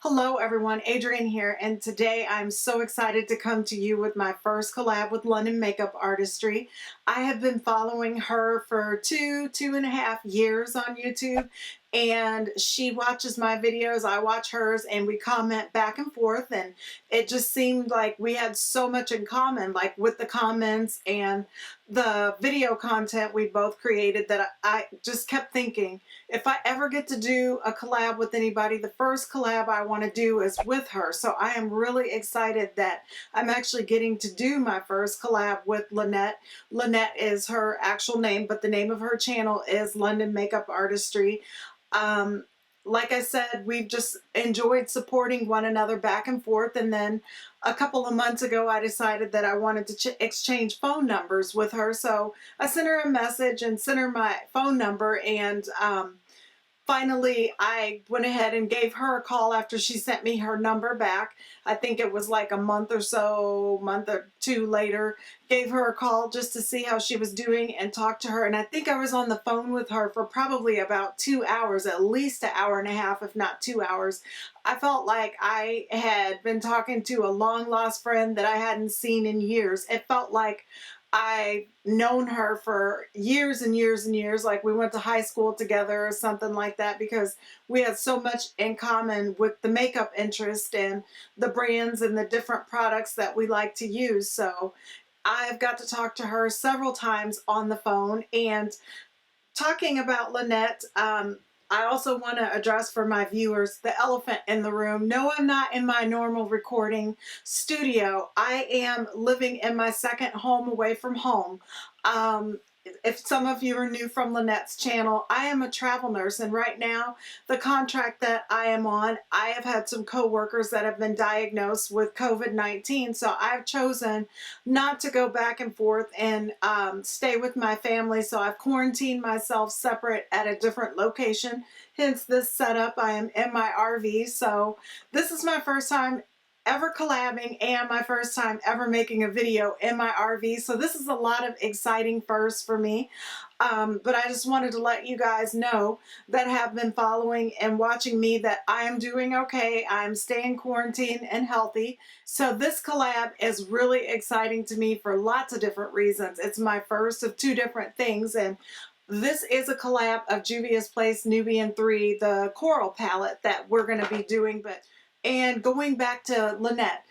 Hello everyone, Adrienne here, and today I'm so excited to come to you with my first collab with LonDen Makeup Artistry. I have been following her for two and a half years on YouTube, and she watches my videos, I watch hers, and we comment back and forth, and it just seemed like we had so much in common, like with the comments and the video content we both created, that I just kept thinking, if I ever get to do a collab with anybody, the first collab I want to do is with her. So I am really excited that I'm actually getting to do my first collab with Lynette. Lynette is her actual name, but the name of her channel is LonDen Makeup Artistry. Like I said, we've just enjoyed supporting one another back and forth, and then a couple of months ago I decided that I wanted to exchange phone numbers with her, so I sent her a message and sent her my phone number, and finally, I went ahead and gave her a call after she sent me her number back. I think it was like a month or two later. Gave her a call just to see how she was doing and talked to her. And I think I was on the phone with her for probably about 2 hours, at least an hour and a half, if not 2 hours. I felt like I had been talking to a long lost friend that I hadn't seen in years. It felt like I've known her for years and years and years, like we went to high school together or something like that, because we had so much in common with the makeup interest and the brands and the different products that we like to use. So I've got to talk to her several times on the phone. And talking about Lynette, I also want to address for my viewers the elephant in the room. No, I'm not in my normal recording studio. I am living in my second home away from home. If some of you are new from Lynette's channel, I am a travel nurse, and right now the contract that I am on, I have had some co-workers that have been diagnosed with COVID-19, so I've chosen not to go back and forth and stay with my family, so I've quarantined myself separate at a different location. Hence this setup. I am in my RV, so this is my first time ever collabing and my first time ever making a video in my RV. So this is a lot of exciting firsts for me. But I just wanted to let you guys know that have been following and watching me that I am doing okay. I'm staying quarantined and healthy. So this collab is really exciting to me for lots of different reasons. It's my first of two different things, and this is a collab of Juvia's Place Nubian 3, the coral palette that we're going to be doing. And going back to Lynette,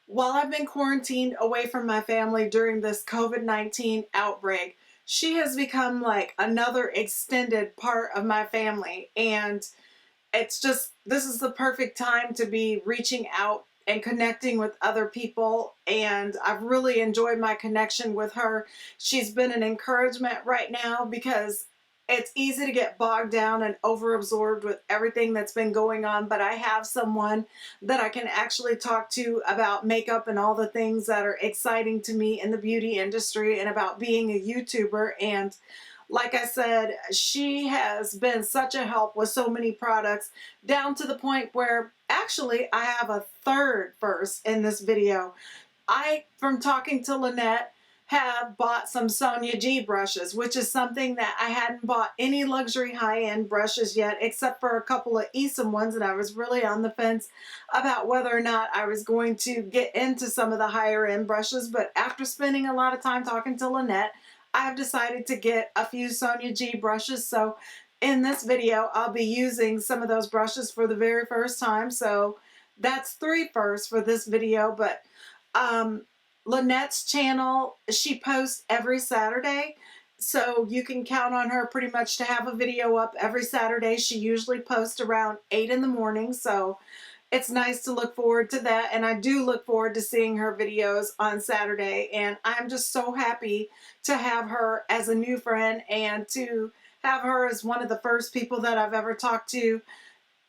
while I've been quarantined away from my family during this COVID-19 outbreak, she has become like another extended part of my family. And it's just, this is the perfect time to be reaching out and connecting with other people. And I've really enjoyed my connection with her. She's been an encouragement right now, because it's easy to get bogged down and overabsorbed with everything that's been going on, but I have someone that I can actually talk to about makeup and all the things that are exciting to me in the beauty industry and about being a YouTuber. And like I said, she has been such a help with so many products, down to the point where actually I have a third first in this video. From talking to Lynette, have bought some Sonia G brushes, which is something that I hadn't bought any luxury high-end brushes yet, except for a couple of Esom ones, and I was really on the fence about whether or not I was going to get into some of the higher-end brushes. But after spending a lot of time talking to Lynette, I've decided to get a few Sonia G brushes. So in this video, I'll be using some of those brushes for the very first time. So that's 3 firsts for this video. But Lynette's channel, she posts every Saturday, so you can count on her pretty much to have a video up every Saturday. She usually posts around 8 in the morning, so it's nice to look forward to that. And I do look forward to seeing her videos on Saturday, and I'm just so happy to have her as a new friend and to have her as one of the first people that I've ever talked to.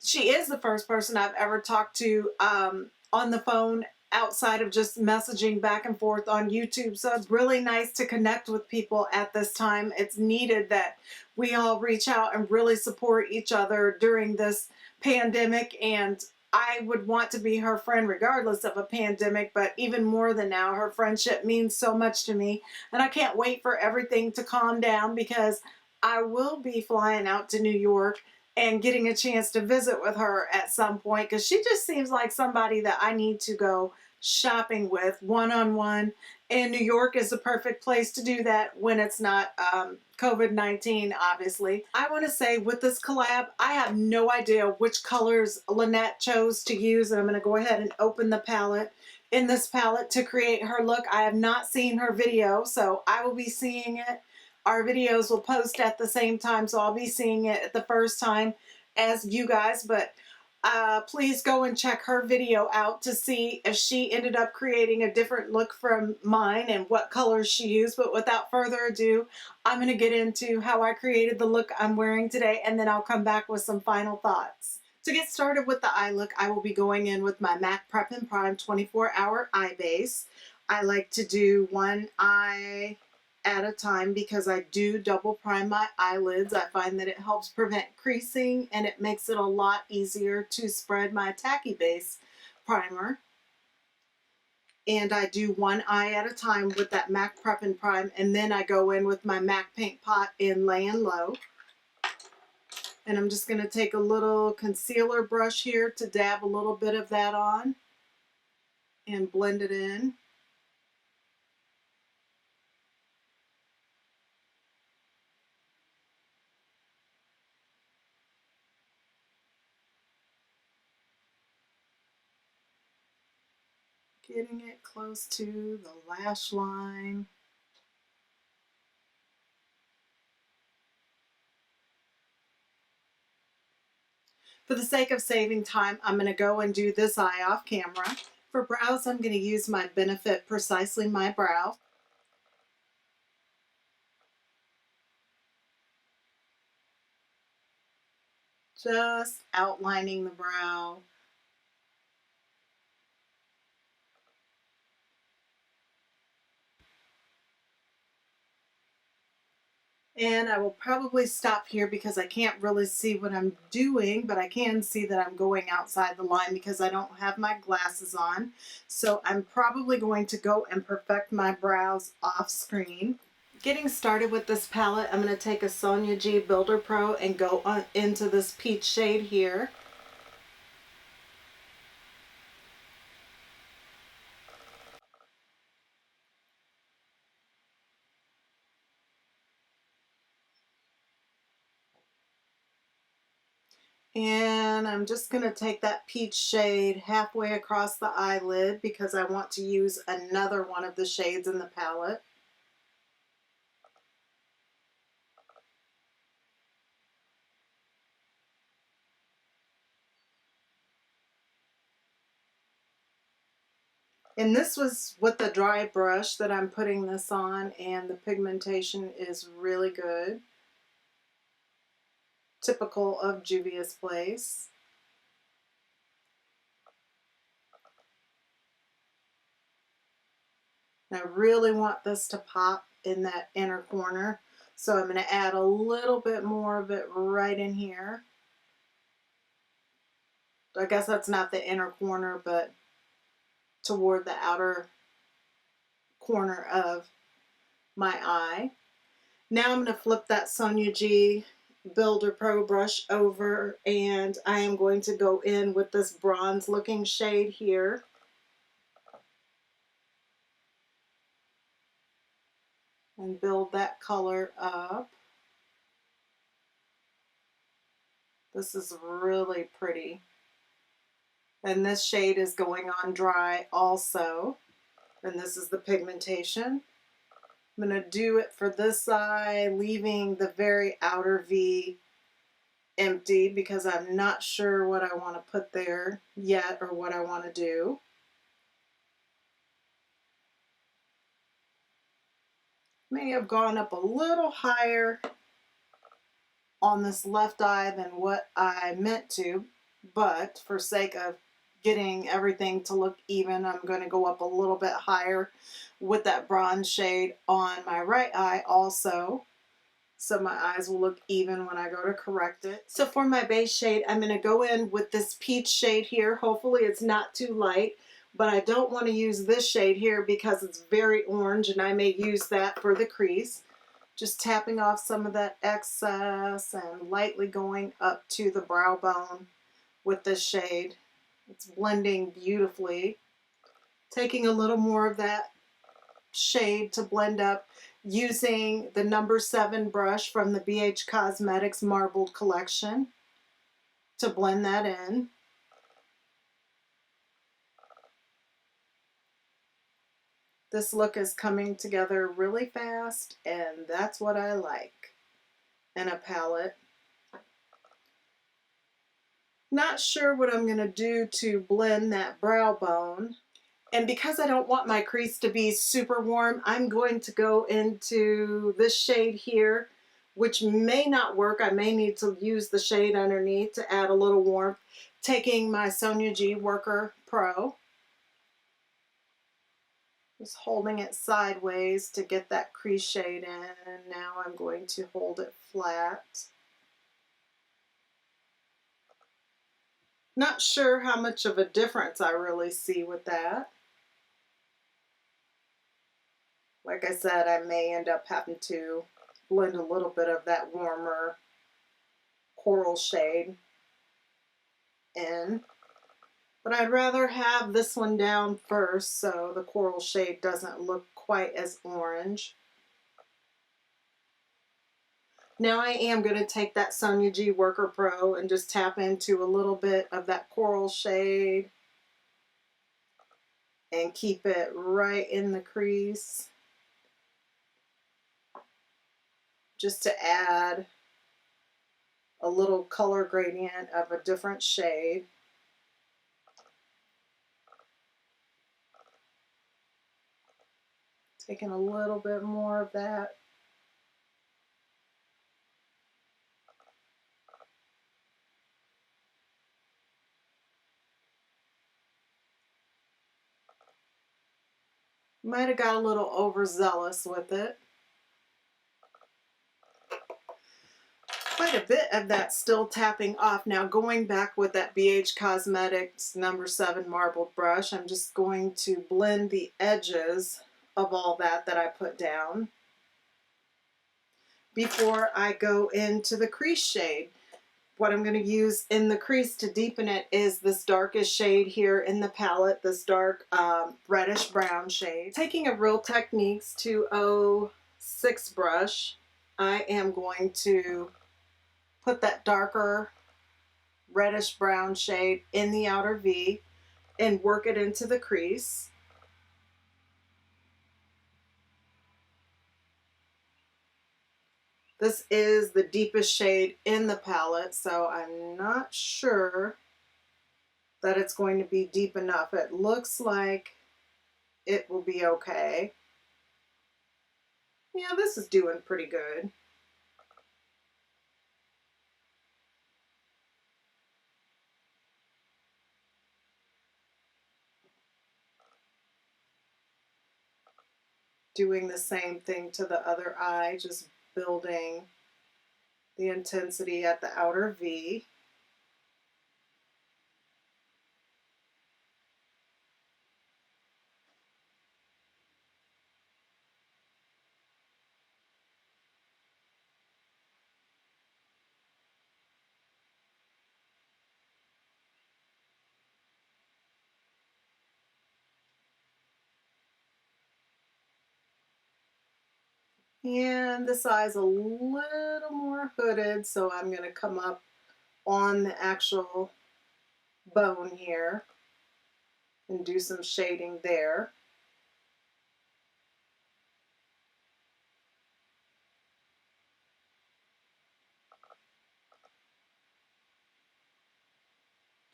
She is the first person I've ever talked to on the phone, outside of just messaging back and forth on YouTube. So it's really nice to connect with people at this time. It's needed that we all reach out and really support each other during this pandemic. And I would want to be her friend regardless of a pandemic, but even more than now, her friendship means so much to me. And I can't wait for everything to calm down, because I will be flying out to New York and getting a chance to visit with her at some point, because she just seems like somebody that I need to go shopping with one-on-one. And New York is the perfect place to do that when it's not COVID-19, obviously. I want to say with this collab, I have no idea which colors Lynette chose to use, and I'm going to go ahead and open the palette. In this palette to create her look, I have not seen her video, so I will be seeing it. Our videos will post at the same time, so I'll be seeing it at the first time as you guys, but please go and check her video out to see if she ended up creating a different look from mine and what colors she used. But without further ado, I'm going to get into how I created the look I'm wearing today, and then I'll come back with some final thoughts. To get started with the eye look, I will be going in with my MAC Prep and Prime 24-Hour Eye Base. I like to do one eye at a time because I do double prime my eyelids. I find that it helps prevent creasing and it makes it a lot easier to spread my tacky base primer. And I do one eye at a time with that MAC Prep and Prime, and then I go in with my MAC Paint Pot in Layin Low. And I'm just going to take a little concealer brush here to dab a little bit of that on and blend it in. Getting it close to the lash line. For the sake of saving time, I'm going to go and do this eye off camera. For brows, I'm going to use my Benefit Precisely My Brow. Just outlining the brow. And I will probably stop here because I can't really see what I'm doing, but I can see that I'm going outside the line because I don't have my glasses on. So I'm probably going to go and perfect my brows off screen. Getting started with this palette, I'm going to take a Sonia G Builder Pro and go on into this peach shade here. And I'm just going to take that peach shade halfway across the eyelid because I want to use another one of the shades in the palette. And this was with the dry brush that I'm putting this on, and the pigmentation is really good. Typical of Juvia's Place. And I really want this to pop in that inner corner, so I'm going to add a little bit more of it right in here. I guess that's not the inner corner, but toward the outer corner of my eye. Now I'm going to flip that Sonia G Builder Pro brush over, and I am going to go in with this bronze looking shade here. And build that color up. This is really pretty. And this shade is going on dry also. And this is the pigmentation. I'm going to do it for this eye, leaving the very outer V empty because I'm not sure what I want to put there yet or what I want to do. May have gone up a little higher on this left eye than what I meant to, but for sake of getting everything to look even, I'm going to go up a little bit higher with that bronze shade on my right eye also, so my eyes will look even when I go to correct it. So for my base shade, I'm going to go in with this peach shade here. Hopefully it's not too light, but I don't want to use this shade here because it's very orange and I may use that for the crease. Just tapping off some of that excess and lightly going up to the brow bone with this shade. It's blending beautifully. Taking a little more of that shade to blend up using the number 7 brush from the BH Cosmetics Marbled Collection to blend that in. This look is coming together really fast, and that's what I like in a palette. Not sure what I'm going to do to blend that brow bone. And because I don't want my crease to be super warm, I'm going to go into this shade here, which may not work. I may need to use the shade underneath to add a little warmth. Taking my Sonia G Worker Pro. Just holding it sideways to get that crease shade in, and now I'm going to hold it flat. Not sure how much of a difference I really see with that. Like I said, I may end up having to blend a little bit of that warmer coral shade in. But I'd rather have this one down first so the coral shade doesn't look quite as orange. Now I am going to take that Sonia G Worker Pro and just tap into a little bit of that coral shade and keep it right in the crease, just to add a little color gradient of a different shade. Taking a little bit more of that. Might have got a little overzealous with it. Quite a bit of that still tapping off. Now going back with that BH Cosmetics number 7 marbled brush, I'm just going to blend the edges of all that I put down before I go into the crease shade. What I'm going to use in the crease to deepen it is this darkest shade here in the palette, this dark reddish brown shade. Taking a Real Techniques 206 brush, I am going to put that darker reddish brown shade in the outer V and work it into the crease. This is the deepest shade in the palette, so I'm not sure that it's going to be deep enough. It looks like it will be okay. Yeah, this is doing pretty good. Doing the same thing to the other eye, just building the intensity at the outer V. And this eye's a little more hooded, so I'm going to come up on the actual bone here and do some shading there.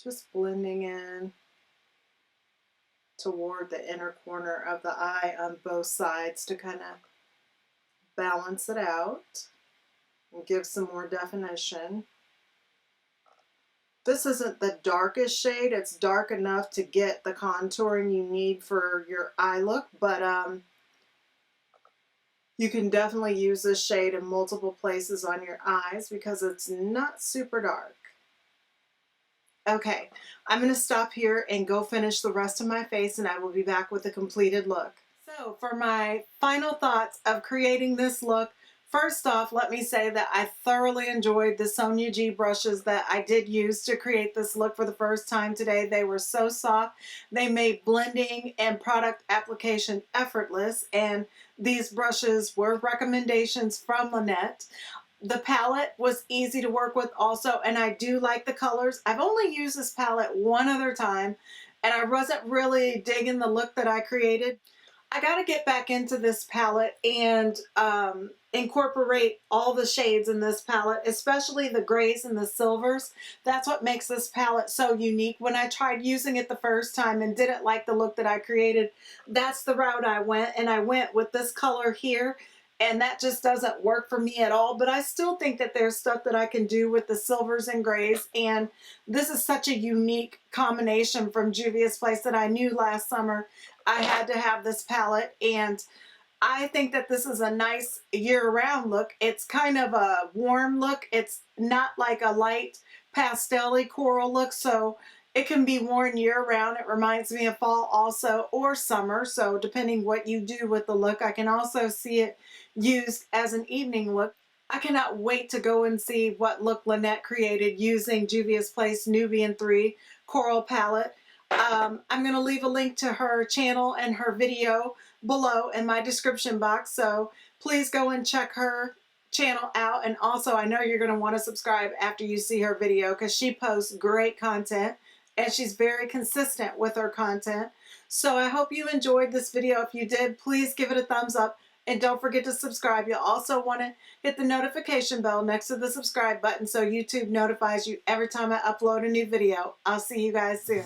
Just blending in toward the inner corner of the eye on both sides to kind of balance it out and give some more definition. This isn't the darkest shade. It's dark enough to get the contouring you need for your eye look, but you can definitely use this shade in multiple places on your eyes because it's not super dark. Okay, I'm going to stop here and go finish the rest of my face, and I will be back with a completed look. So for my final thoughts of creating this look First off, let me say that I thoroughly enjoyed the Sonia G brushes that I did use to create this look for the first time today. They were so soft. They made blending and product application effortless, and these brushes were recommendations from Lynette. The palette was easy to work with also, and I do like the colors. I've only used this palette one other time, and I wasn't really digging the look that I created. I got to get back into this palette and incorporate all the shades in this palette, especially the grays and the silvers. That's what makes this palette so unique. When I tried using it the first time and didn't like the look that I created, that's the route I went, and I went with this color here, and that just doesn't work for me at all. But I still think that there's stuff that I can do with the silvers and grays, and this is such a unique combination from Juvia's Place that I knew last summer I had to have this palette, and I think that this is a nice year-round look. It's kind of a warm look. It's not like a light pastel-y coral look, so it can be worn year-round. It reminds me of fall also, or summer, so depending what you do with the look. I can also see it used as an evening look. I cannot wait to go and see what look Lynette created using Juvia's Place Nubian 3 Coral Palette. I'm going to leave a link to her channel and her video below in my description box, so please go and check her channel out. And also, I know you're going to want to subscribe after you see her video, because she posts great content and she's very consistent with her content. So I hope you enjoyed this video. If you did, please give it a thumbs up and don't forget to subscribe. You'll also want to hit the notification bell next to the subscribe button so YouTube notifies you every time I upload a new video. I'll see you guys soon.